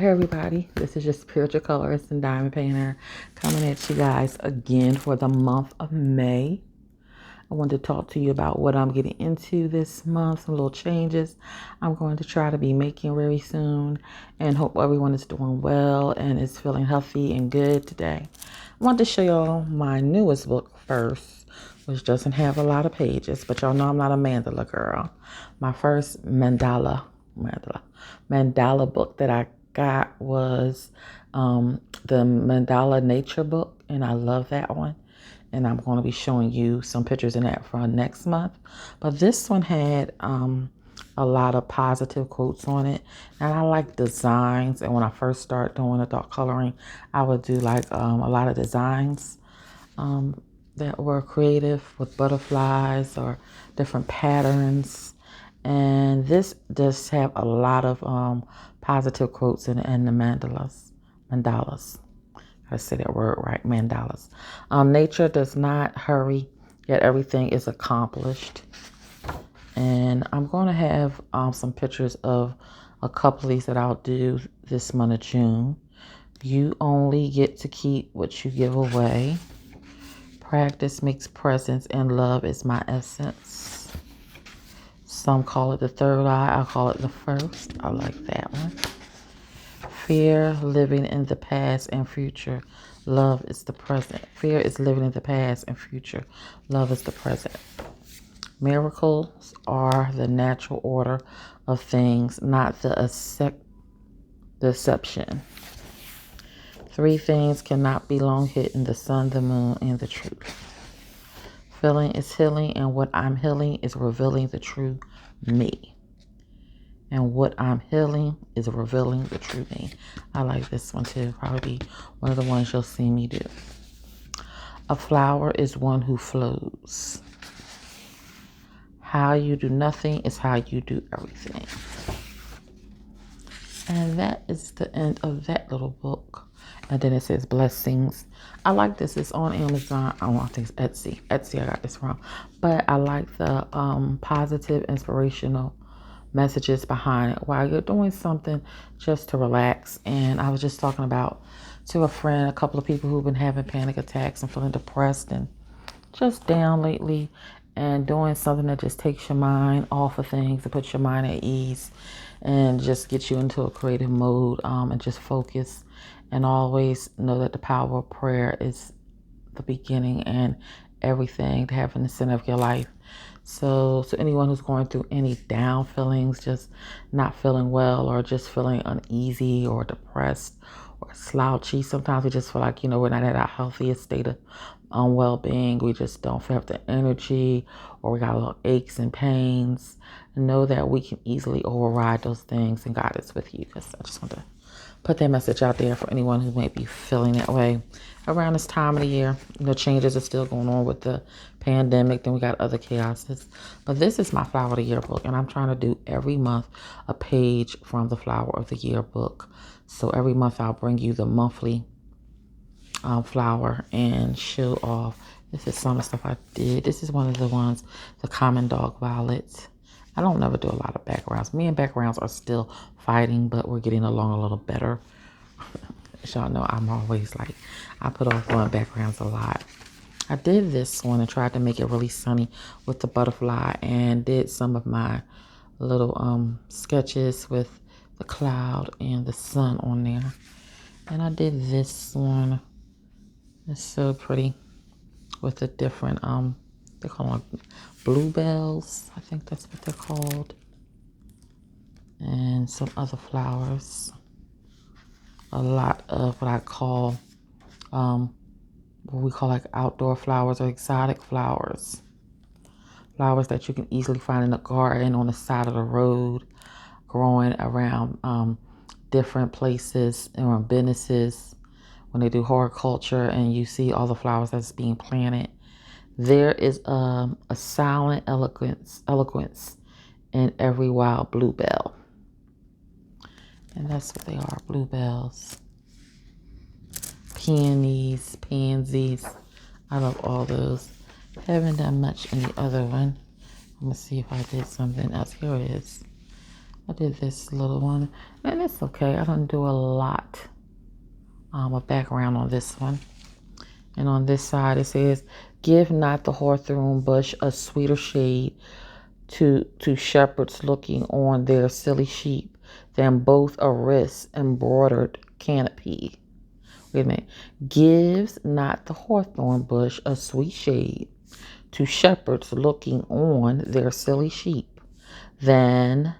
Hey everybody, this is your spiritual colorist and diamond painter coming at you guys again for the month of May. I wanted to talk to you about what I'm getting into this month, some little changes I'm going to try to be making very soon, and hope everyone is doing well and is feeling healthy and good today. I want to show y'all my newest book first, which doesn't have a lot of pages, but y'all know I'm not a mandala girl. My first mandala book that I got was the Mandala Nature book, and I love that one. And I'm going to be showing you some pictures in that for next month. But this one had a lot of positive quotes on it, and I like designs. And when I first started doing adult coloring, I would do like a lot of designs that were creative with butterflies or different patterns. And this does have a lot of positive quotes in the mandalas. I say that word right, mandalas. Nature does not hurry, yet everything is accomplished. And I'm going to have some pictures of a couple of these that I'll do this month of June. You only get to keep what you give away. Practice makes presence, and love is my essence. Some call it the third eye. I call it the first. I like that one. Fear, living in the past and future. Love is the present. Fear is living in the past and future. Love is the present. Miracles are the natural order of things, not the deception. Three things cannot be long hidden: the sun, the moon, and the truth. Feeling is healing, and what I'm healing is revealing the true me. And what I'm healing is revealing the true me. I like this one too. Probably one of the ones you'll see me do. A flower is one who flows. How you do nothing is how you do everything. And that is the end of that little book. And then it says blessings. I like this. It's on Amazon. I think it's Etsy. Etsy, I got this from. But I like the positive, inspirational messages behind it while you're doing something just to relax. And I was just talking about to a friend, a couple of people who've been having panic attacks and feeling depressed and just down lately, and doing something that just takes your mind off of things and puts your mind at ease and just gets you into a creative mode, and just focus, and always know that the power of prayer is the beginning and everything to have in the center of your life. So anyone who's going through any down feelings, just not feeling well, or just feeling uneasy or depressed or slouchy, sometimes we just feel like, we're not at our healthiest state of well-being. We just don't have the energy, or we got little aches and pains. Know that we can easily override those things, and God is with you. I just want to put that message out there for anyone who might be feeling that way around this time of the year. Changes are still going on with the pandemic. Then we got other chaoses. But this is my Flower of the Year book, and I'm trying to do every month a page from the Flower of the Year book. So every month I'll bring you the monthly flower and show off. This is some of the stuff I did. This is one of the ones, the common dog violets. I don't never do a lot of backgrounds. Me and backgrounds are still fighting, but we're getting along a little better. As y'all know, I'm always like, I put off doing backgrounds a lot. I did this one and tried to make it really sunny with the butterfly, and did some of my little sketches with the cloud and the sun on there. And I did this one. It's so pretty with the different, they call them bluebells. I think that's what they're called. And some other flowers. A lot of what I call, what we call like outdoor flowers or exotic flowers. Flowers that you can easily find in a garden, on the side of the road, growing around different places and businesses. When they do horticulture and you see all the flowers that's being planted, there is a silent eloquence in every wild bluebell. And that's what they are, bluebells. Peonies, pansies. I love all those. Haven't done much in the other one. I'm going to see if I did something else. Here it is. I did this little one, and it's okay. I don't do a lot of background on this one. And on this side it says, give not the hawthorn bush a sweeter shade to shepherds looking on their silly sheep than both a wrist embroidered canopy. Wait a minute. Gives not the hawthorn bush a sweet shade to shepherds looking on their silly sheep than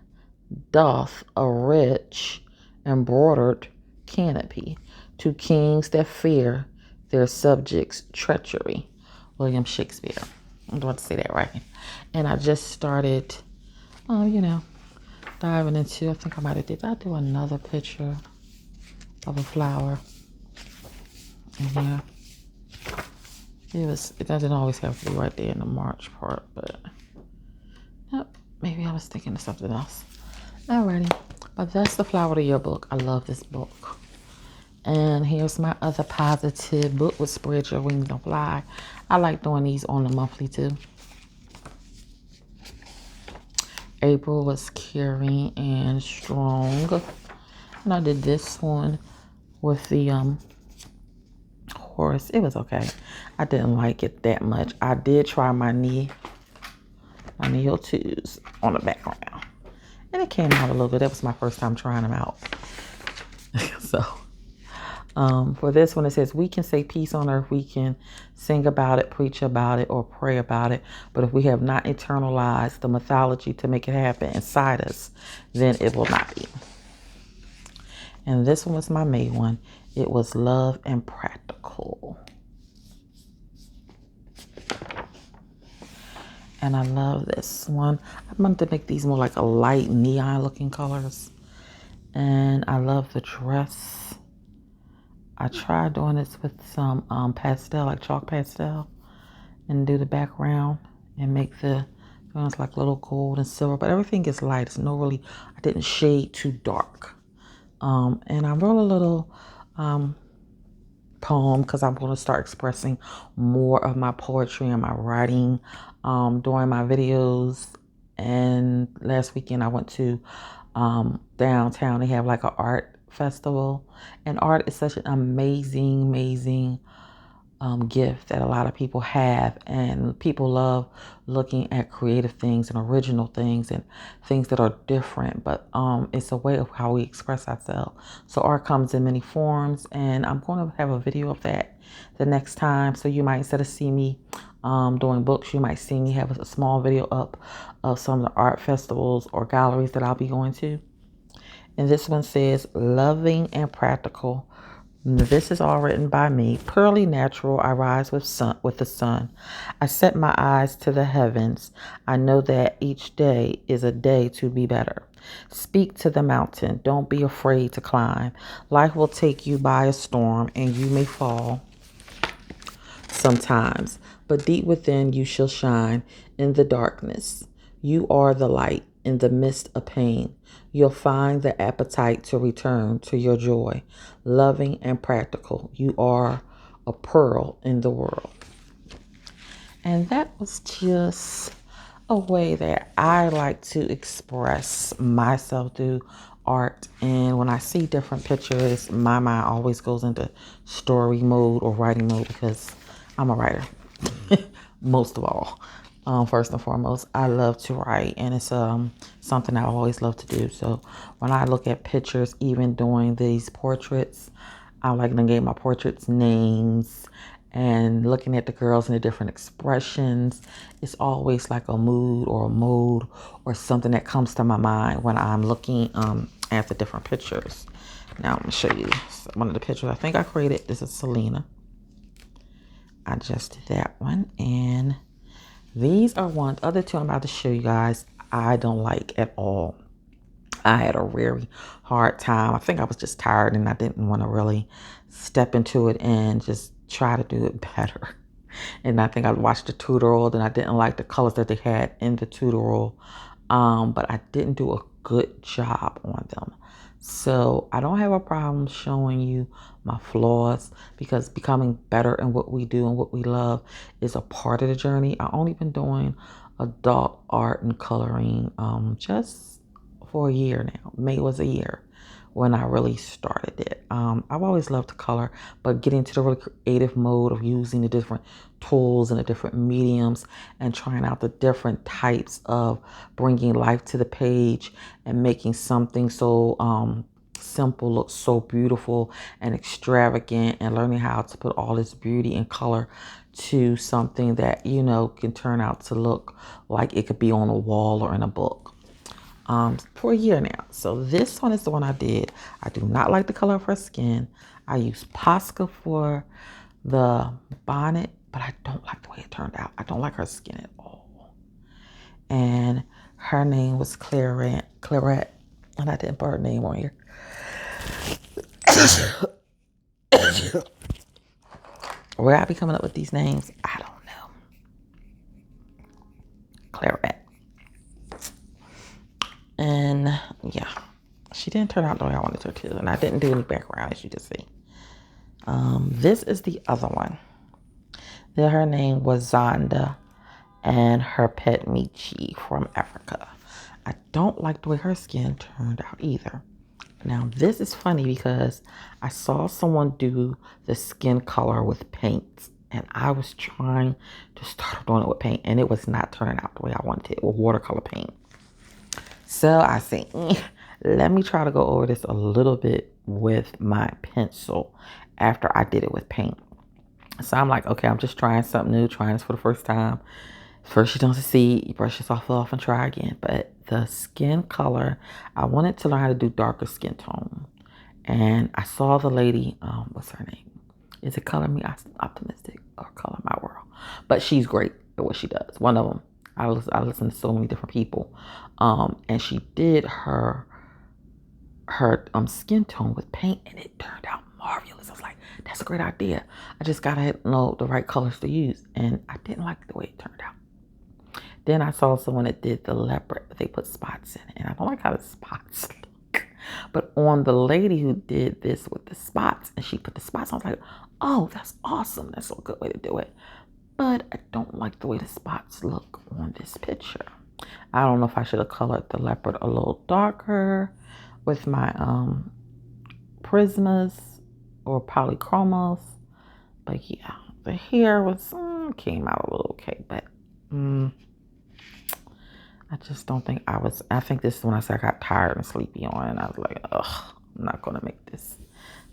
doth a rich embroidered canopy to kings that fear their subjects' treachery. William Shakespeare. I'm going to say that right. And I just started, diving into, I think I might have did I do another picture of a flower in here? It doesn't always have to be right there in the March part, but maybe I was thinking of something else. Alrighty, but that's the Flower of the Year book. I love this book. And here's my other positive book with Spread Your Wings and Fly. I like doing these on the monthly too. April was caring and strong. And I did this one with the horse. It was okay. I didn't like it that much. I did try my knee heel twos on the background. And it came out a little good. That was my first time trying them out. So for this one, it says, we can say peace on earth. We can sing about it, preach about it, or pray about it. But if we have not internalized the mythology to make it happen inside us, then it will not be. And this one was my May one. It was Love and Practical. And I love this one. I wanted to make these more like a light neon looking colors. And I love the dress. I tried doing this with some pastel, like chalk pastel, and do the background and make the ones like little gold and silver, but everything is light. It's no really, I didn't shade too dark. And I wrote a little poem because I'm going to start expressing more of my poetry and my writing during my videos. And last weekend I went to downtown. They have like an art festival, and art is such an amazing gift that a lot of people have, and people love looking at creative things and original things and things that are different, but it's a way of how we express ourselves. So art comes in many forms, and I'm going to have a video of that the next time. So you might, instead of see me doing books, you might see me have a small video up of some of the art festivals or galleries that I'll be going to. And this one says, loving and practical. This is all written by me. Pearly natural, I rise with the sun. I set my eyes to the heavens. I know that each day is a day to be better. Speak to the mountain. Don't be afraid to climb. Life will take you by a storm, and you may fall sometimes, but deep within you shall shine in the darkness. You are the light in the midst of pain. You'll find the appetite to return to your joy. Loving and practical, you are a pearl in the world. And that was just a way that I like to express myself through art. And when I see different pictures, my mind always goes into story mode or writing mode, because I'm a writer. Most of all, first and foremost, I love to write, and it's something I always love to do. So when I look at pictures, even doing these portraits, I like to give my portraits names, and looking at the girls and the different expressions. It's always like a mood or a mode or something that comes to my mind when I'm looking at the different pictures. Now I'm going to show you one of the pictures I think I created. This is Selena. I just did that one, and these are other two I'm about to show you guys I don't like at all. I had a very hard time. I think I was just tired, and I didn't want to really step into it and just try to do it better. And I think I watched the tutorial, and I didn't like the colors that they had in the tutorial, but I didn't do a good job on them. So I don't have a problem showing you my flaws, because becoming better in what we do and what we love is a part of the journey. I've only been doing adult art and coloring just for a year now. May was a year when I really started it. I've always loved to color, but getting into the really creative mode of using the different tools and the different mediums and trying out the different types of bringing life to the page and making something so simple look so beautiful and extravagant, and learning how to put all this beauty and color to something that, you know, can turn out to look like it could be on a wall or in a book. For a year now. So this one is the one I did. I do not like the color of her skin. I used Posca for the bonnet, but I don't like the way it turned out. I don't like her skin at all. And her name was Claret, and I didn't put her name on here. Where I be coming up with these names, I don't know. Claret. And yeah, she didn't turn out the way I wanted her to. And I didn't do any background, as you can see. This is the other one. Her name was Zonda, and her pet Michi from Africa. I don't like the way her skin turned out either. Now, this is funny because I saw someone do the skin color with paint, and I was trying to start doing it with paint, and it was not turning out the way I wanted it with watercolor paint. So I said, let me try to go over this a little bit with my pencil after I did it with paint. So I'm like, okay, I'm just trying something new, trying this for the first time. First you don't succeed, you brush yourself off and try again. But the skin color, I wanted to learn how to do darker skin tone. And I saw the lady, what's her name? Is it Color Me Optimistic or Color My World? But she's great at what she does. One of them. I listen to so many different people. And she did her skin tone with paint, and it turned out marvelous. I was like, that's a great idea. I just gotta know the right colors to use. And I didn't like the way it turned out. Then I saw someone that did the leopard, but they put spots in it. And I don't like how the spots look. But on the lady who did this with the spots, and she put the spots, I was like, oh, that's awesome. That's a good way to do it. But I don't like the way the spots look on this picture. I don't know if I should have colored the leopard a little darker with my Prismas or polychromos. But yeah, the hair was came out a little okay, but I just don't think I think this is when I said I got tired and sleepy on, and I was like, ugh, I'm not gonna make this.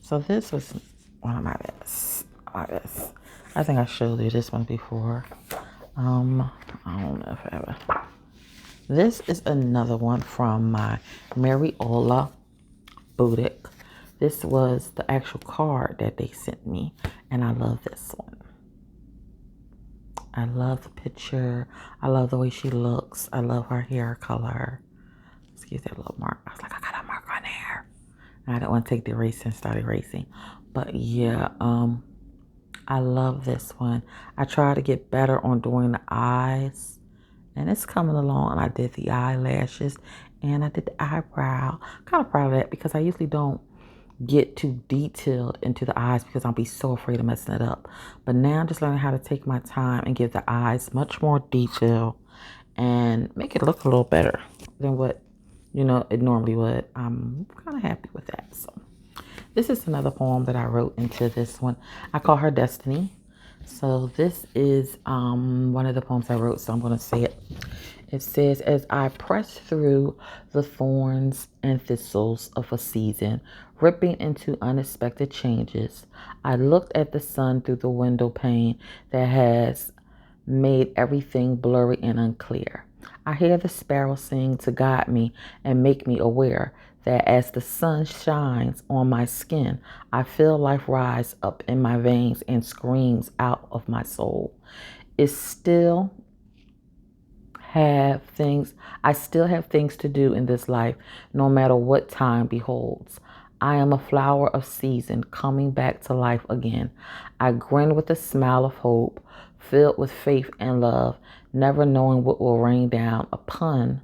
So this was one of my best. I think I showed you this one before. I don't know if I ever. This is another one from my Mariola boutique. This was the actual card that they sent me, and I love this one. I love the picture. I love the way she looks. I love her hair color. Excuse that little mark. I was like, I got a mark on there. And I didn't want to take the eraser and start erasing. But yeah, I love this one. I try to get better on doing the eyes. And it's coming along. And I did the eyelashes. And I did the eyebrow. I'm kind of proud of that because I usually don't get too detailed into the eyes because I'll be so afraid of messing it up. But now I'm just learning how to take my time and give the eyes much more detail and make it look a little better than what, you know, it normally would. I'm kind of happy with that. So this is another poem that I wrote into this one. I call her Destiny. So this is one of the poems I wrote, so I'm going to say it. It says, as I press through the thorns and thistles of a season, ripping into unexpected changes, I looked at the sun through the window pane that has made everything blurry and unclear. I hear the sparrows sing to guide me and make me aware that as the sun shines on my skin, I feel life rise up in my veins and screams out of my soul. I still have things to do in this life, no matter what time beholds. I am a flower of season coming back to life again. I grin with a smile of hope, filled with faith and love, never knowing what will rain down upon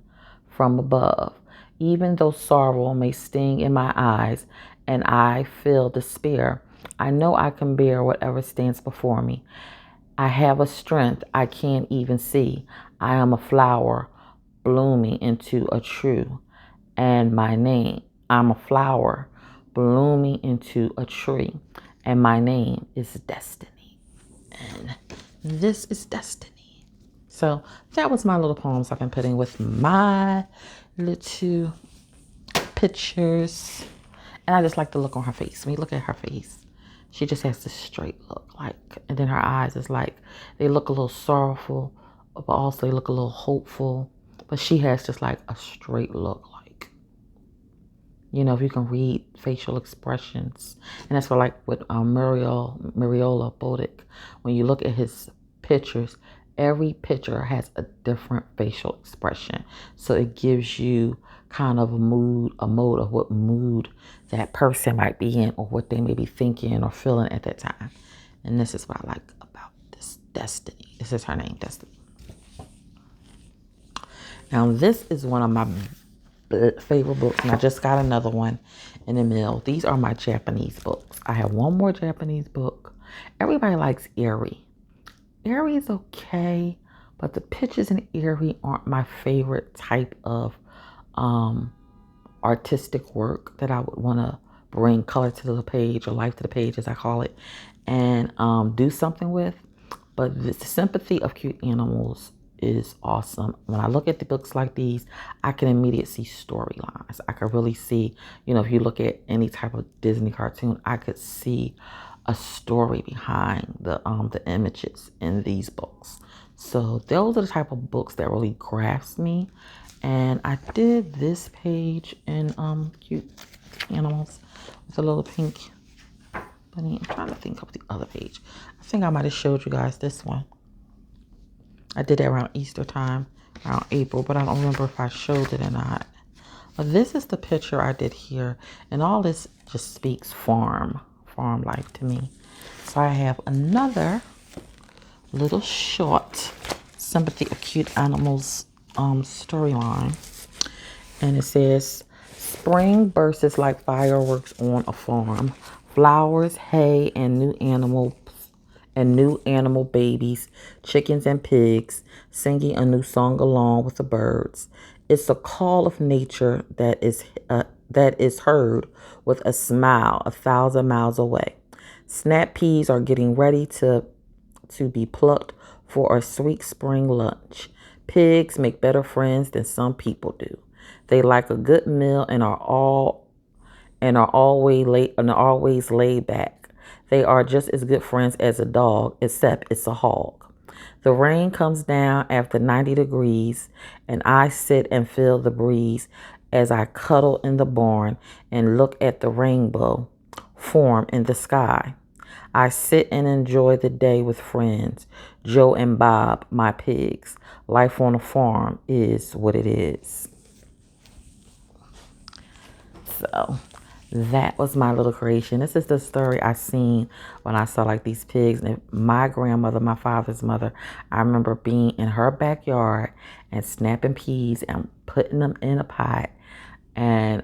from above. Even though sorrow may sting in my eyes and I feel despair, I know I can bear whatever stands before me. I have a strength I can't even see. I am a flower blooming into a true and my name. I'm a flower blooming into a tree, and my name is Destiny. And this is Destiny. So that was my little poems I've been putting with my little pictures. And I just like the look on her face. When you look at her face, she just has this straight look, and then her eyes is they look a little sorrowful, but also they look a little hopeful. But she has just like a straight look, if you can read facial expressions. And that's what with Mariola Bodick, when you look at his pictures, every picture has a different facial expression. So it gives you kind of a mode of what mood that person might be in, or what they may be thinking or feeling at that time. And this is what I like about this Destiny. This is her name, Destiny. Now this is one of my favorite books, and I just got another one in the mail. These are my Japanese books. I have one more Japanese book. Everybody likes Eerie. Eerie is okay, but the pictures in Eerie aren't my favorite type of artistic work that I would want to bring color to the page, or life to the page as I call it, and do something with. But the sympathy of cute animals is awesome. When I look at the books like these, I can immediately see storylines. I could really see, if you look at any type of Disney cartoon, I could see a story behind the images in these books. So those are the type of books that really grasp me. And I did this page in cute animals with a little pink bunny. I'm trying to think of the other page. I think I might have showed you guys this one. I did that around Easter time, around April, but I don't remember if I showed it or not. But this is the picture I did here, and all this just speaks farm life to me. So I have another little short sympathy of cute animals storyline, and it says, spring bursts like fireworks on a farm. Flowers, hay, and new animal babies, chickens and pigs, singing a new song along with the birds. It's a call of nature that is heard with a smile 1,000 miles away. Snap peas are getting ready to be plucked for a sweet spring lunch. Pigs make better friends than some people do. They like a good meal and are always laid back. They are just as good friends as a dog, except it's a hog. The rain comes down after 90 degrees, and I sit and feel the breeze as I cuddle in the barn and look at the rainbow form in the sky. I sit and enjoy the day with friends, Joe and Bob, my pigs. Life on a farm is what it is. So that was my little creation. This is the story I seen when I saw these pigs. And my grandmother, my father's mother, I remember being in her backyard and snapping peas and putting them in a pot. And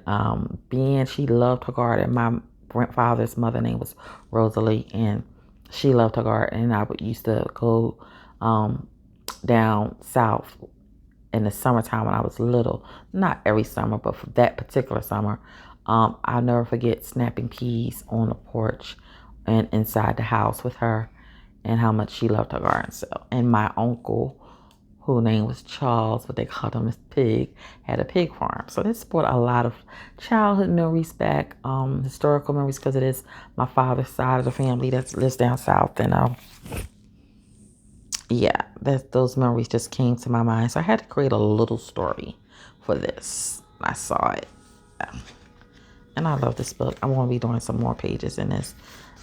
she loved her garden. My grandfather's mother name was Rosalie, and she loved her garden. And I used to go down south in the summertime when I was little. Not every summer, but for that particular summer. I'll never forget snapping peas on the porch and inside the house with her, and how much she loved her garden. So, and my uncle, whose name was Charles, but they called him Pig, had a pig farm. So this brought a lot of childhood memories back, historical memories, because it is my father's side of the family that lives down south. And those memories just came to my mind. So I had to create a little story for this. I saw it. And I love this book. I'm going to be doing some more pages in this.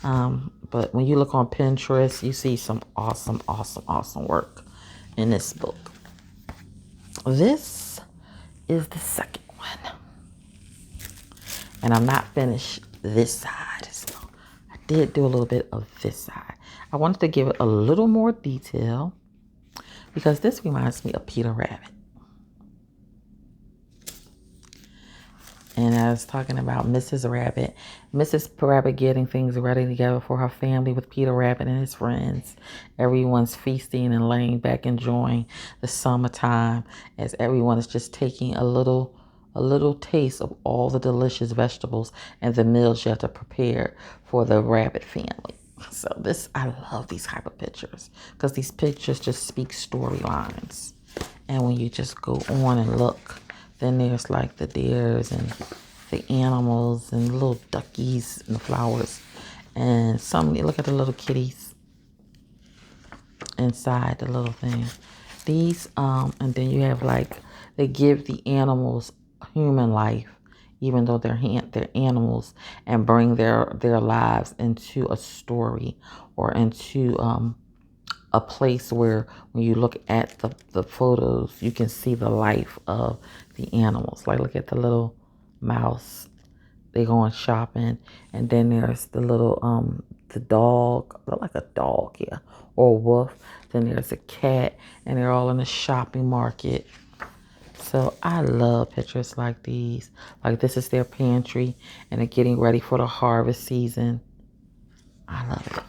But when you look on Pinterest, you see some awesome, awesome, awesome work in this book. This is the second one. And I'm not finished this side. So I did do a little bit of this side. I wanted to give it a little more detail because this reminds me of Peter Rabbit. And I was talking about Mrs. Rabbit getting things ready together for her family with Peter Rabbit and his friends. Everyone's feasting and laying back enjoying the summertime as everyone is just taking a little a little taste of all the delicious vegetables and the meals you have to prepare for the rabbit family. So this, I love these type of pictures because these pictures just speak storylines. And when you just go on and look, then there's like the deers and the animals and little duckies and the flowers. And some, look at the little kitties inside the little thing. These, and then you have like, they give the animals human life, even though they're animals, and bring their lives into a story or into a place where when you look at the photos, you can see the life of the animals. Like look at the little mouse. They going shopping, and then there's the little the dog, look like a dog, yeah, or a wolf. Then there's a cat, and they're all in the shopping market. So I love pictures like these. Like this is their pantry, and they're getting ready for the harvest season. I love it.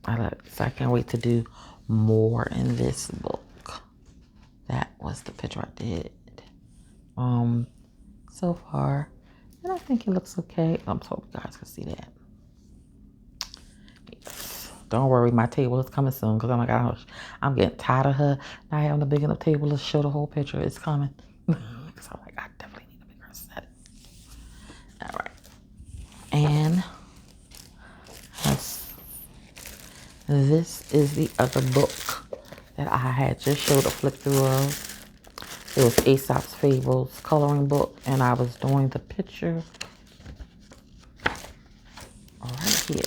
I love it. So I can't wait to do more in this book. That was the picture I did. So far. And I think it looks okay. I'm so you guys can see that. Yes. Don't worry, my table is coming soon because oh my gosh, I'm getting tired of her not having a big enough table to show the whole picture. It's coming. Because I'm like, I definitely need a bigger set. All right. And this is the other book that I had just showed a flip through of. It was Aesop's Fables coloring book, and I was doing the picture right here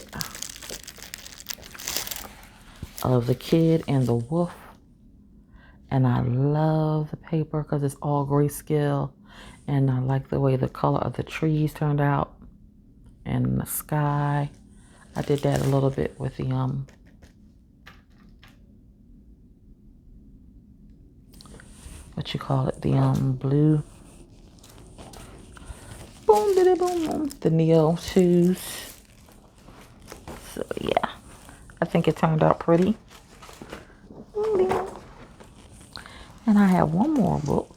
of the kid and the wolf. And I love the paper because it's all grayscale, and I like the way the color of the trees turned out and the sky. I did that a little bit with the what you call it, the blue, boom, diddy, boom, boom, the Neo shoes. So yeah, I think it turned out pretty. And I have one more book,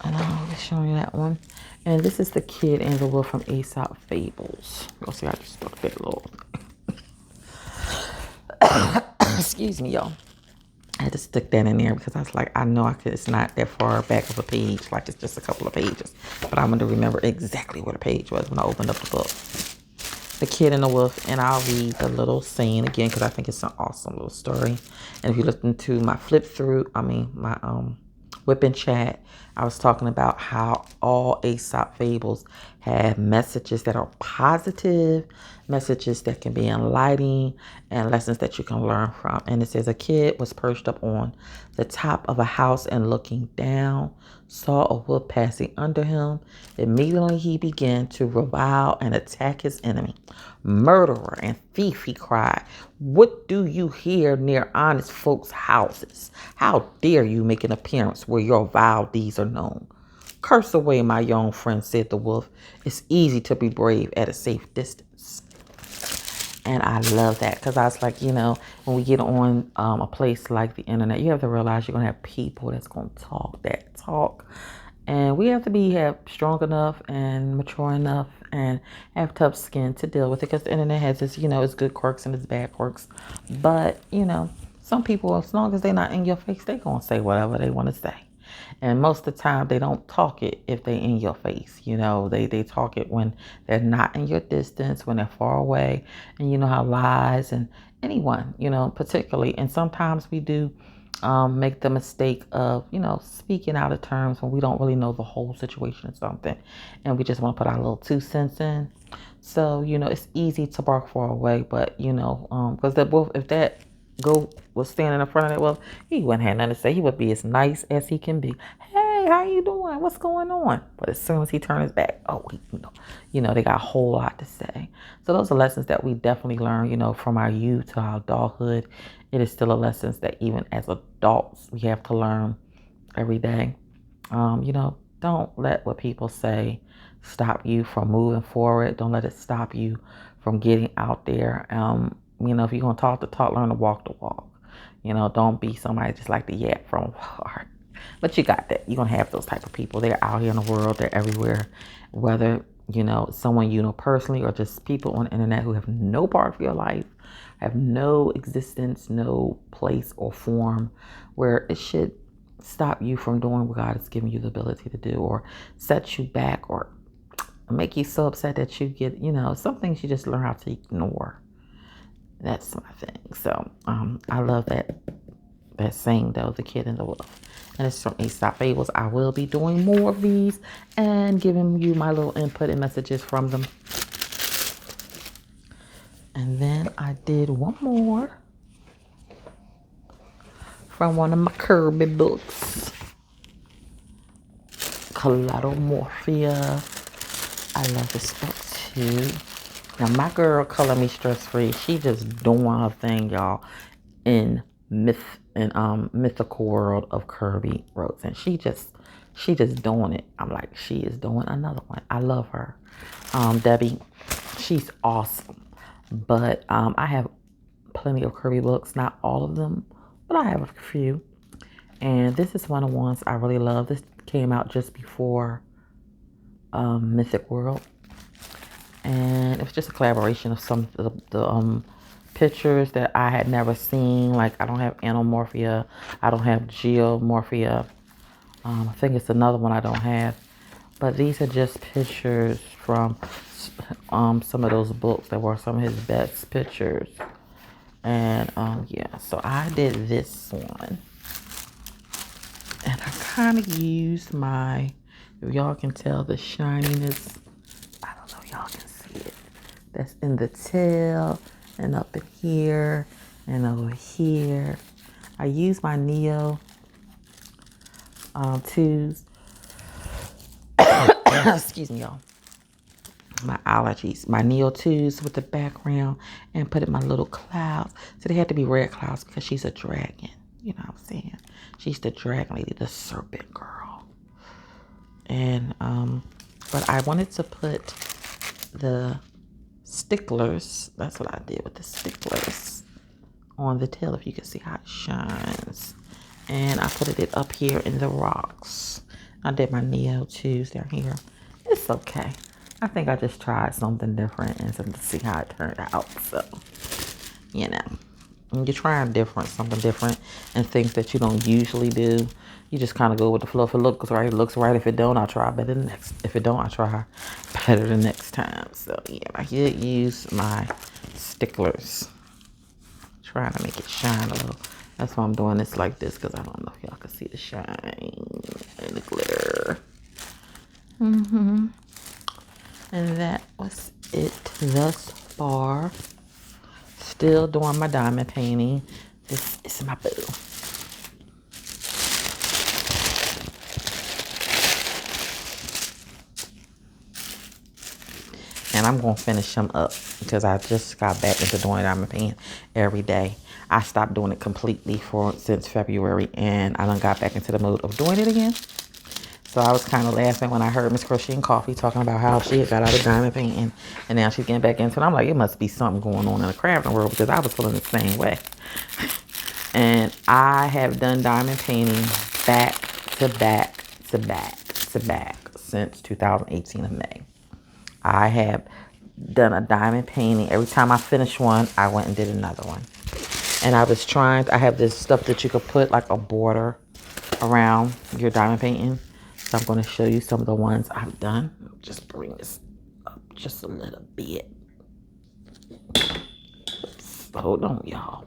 and I'll be showing you that one. And this is the kid and the wolf from Aesop Fables. You'll see, I just stuck that little. Excuse me, y'all. I had to stick that in there because I was like, I know it's not that far back of a page, like it's just a couple of pages. But I'm going to remember exactly where the page was when I opened up the book. The Kid and the Wolf, and I'll read the little saying again because I think it's an awesome little story. And if you listen to my my whip and chat, I was talking about how all Aesop fables have messages that are positive, messages that can be enlightening, and lessons that you can learn from. And it says a kid was perched up on the top of a house and looking down, saw a wolf passing under him. Immediately he began to revile and attack his enemy. Murderer and thief, he cried. What do you here near honest folks' houses? How dare you make an appearance where your vile deeds are known? Curse away, my young friend, said the wolf. It's easy to be brave at a safe distance. And I love that because I was like, when we get on a place like the internet, you have to realize you're going to have people that's going to talk that talk. And we have to have strong enough and mature enough and have tough skin to deal with it because the internet has its, its good quirks and its bad quirks. But, some people, as long as they're not in your face, they're going to say whatever they want to say. And most of the time, they don't talk it if they're in your face. They talk it when they're not in your distance, when they're far away. And you know how lies and anyone, particularly. And sometimes we do make the mistake of, speaking out of terms when we don't really know the whole situation or something. And we just want to put our little 2 cents in. So, it's easy to bark far away. But, because that wolf, if that goat was standing in front of that wolf, he wouldn't have nothing to say. He would be as nice as he can be. Hey, how you doing? What's going on? But as soon as he turned his back, they got a whole lot to say. So those are lessons that we definitely learn, from our youth to our adulthood. It is still a lessons that even as adults we have to learn every day. Don't let what people say stop you from moving forward. Don't let it stop you from getting out there. If you're going to talk the talk, learn to walk the walk. Don't be somebody just like the yap from afar. But you got that. You're going to have those type of people. They're out here in the world. They're everywhere. Whether, you know, someone you know personally or just people on the internet who have no part of your life, have no existence, no place or form where it should stop you from doing what God has given you the ability to do, or set you back, or make you so upset that you get, you know, some things you just learn how to ignore. That's my thing. So I love that saying though, the kid and the wolf. And it's from Aesop Fables. I will be doing more of these and giving you my little input and messages from them. And then I did one more from one of my Kirby books, Collatomorphia. I love this book too. Now my girl, Color Me Stress Free, she just doing her thing, y'all, in mythical world of Kirby Rhodes, and she just doing it. I'm like, she is doing another one. I love her. Debbie, she's awesome. But I have plenty of Kirby books, not all of them, but I have a few. And this is one of the ones I really love. This came out just before Mythic World. And it was just a collaboration of some of the pictures that I had never seen. Like, I don't have Anomorphia. I don't have Geomorphia. I think it's another one I don't have. But these are just pictures from some of those books that were some of his best pictures. And yeah, so I did this one. And I kind of used my, if y'all can tell the shininess, I don't know if y'all can see it. That's in the tail and up in here and over here. I use my Neo twos. Excuse me, y'all. My allergies. My Neo twos with the background and put in my little clouds. So they had to be red clouds because she's a dragon. You know what I'm saying? She's the dragon lady, the serpent girl. And but I wanted to put the sticklers, that's what I did with the sticklers, on the tail, if you can see how it shines. And I put it up here in the rocks. I did my Neo 2s down here. It's okay. I think I just tried something different and to see how it turned out. So, you know, when you're trying something different and things that you don't usually do, you just kind of go with the flow. If it looks right, it looks right. If it don't, I'll try better the next. If it don't, I'll try better the next time. So yeah, I did use my sticklers, trying to make it shine a little. That's why I'm doing this like this, because I don't know if y'all can see the shine and the glitter. And that was it thus far. Still doing my diamond painting. This is my boo. And I'm going to finish them up because I just got back into doing diamond painting every day. I stopped doing it completely since February, and I done got back into the mood of doing it again. So I was kind of laughing when I heard Miss Crochet and Coffee talking about how she had got out of diamond painting and now she's getting back into it. I'm like, it must be something going on in the crafting world, because I was feeling the same way. And I have done diamond painting back to back to back to back since 2018 of May. I have done a diamond painting. Every time I finish one, I went and did another one. And I have this stuff that you could put like a border around your diamond painting. So I'm going to show you some of the ones I've done. Just bring this up just a little bit. Oops, hold on, y'all.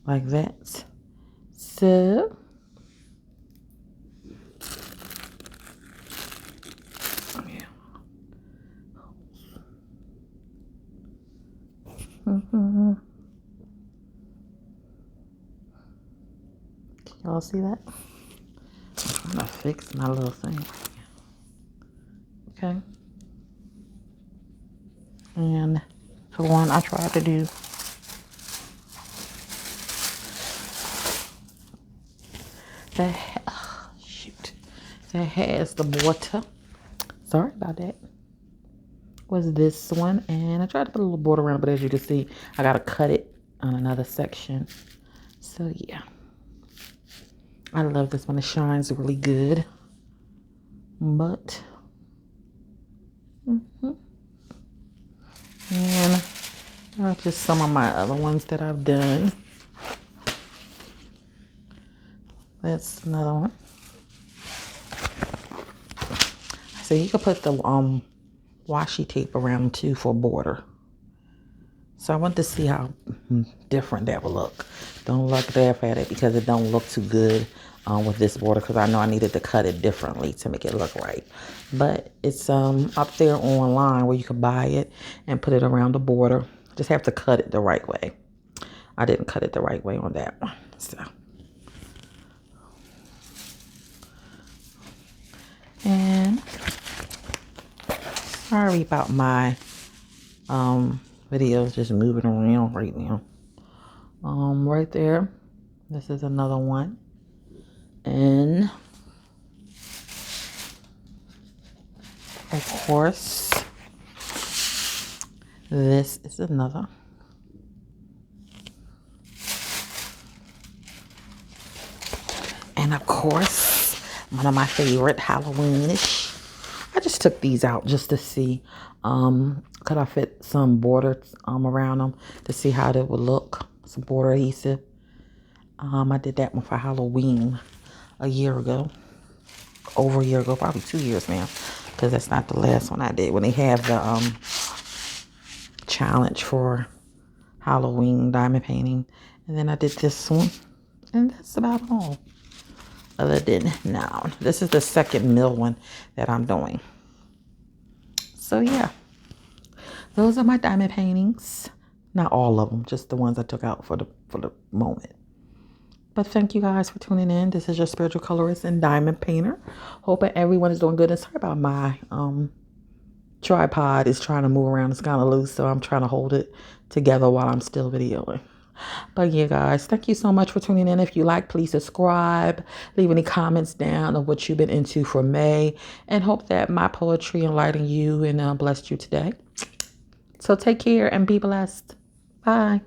Like that. So y'all see that? I'm gonna fix my little thing. Okay. And the one I tried to do, that has the water. Sorry about that. was this one. And I tried to put a little border around it, but as you can see, I got to cut it on another section. So yeah, I love this one. It shines really good. But, and just some of my other ones that I've done. That's another one. So you can put the washi tape around too for border. So I want to see how different that will look. Don't look there at it because it don't look too good with this border, because I know I needed to cut it differently to make it look right. But it's up there online where you can buy it and put it around the border. Just have to cut it the right way. I didn't cut it the right way on that one. So. And sorry about my videos just moving around right now. Right there, this is another one. And of course, this is another. And of course, one of my favorite Halloweenish. I just took these out just to see, could I fit some borders around them to see how they would look. Some border adhesive. I did that one for Halloween a year ago. Over a year ago, probably 2 years now, because that's not the last one I did. When they have the challenge for Halloween diamond painting. And then I did this one. And that's about all. Other than now, this is the second mill one that I'm doing. So yeah, those are my diamond paintings. Not all of them, just the ones I took out for the moment. But thank you guys for tuning in. This is your spiritual colorist and diamond painter. Hoping everyone is doing good. And sorry about my tripod is trying to move around. It's kind of loose, so I'm trying to hold it together while I'm still videoing. But yeah, guys, thank you so much for tuning in. If you like, please subscribe. Leave any comments down of what you've been into for May. And hope that my poetry enlightened you and blessed you today. So take care and be blessed. Bye.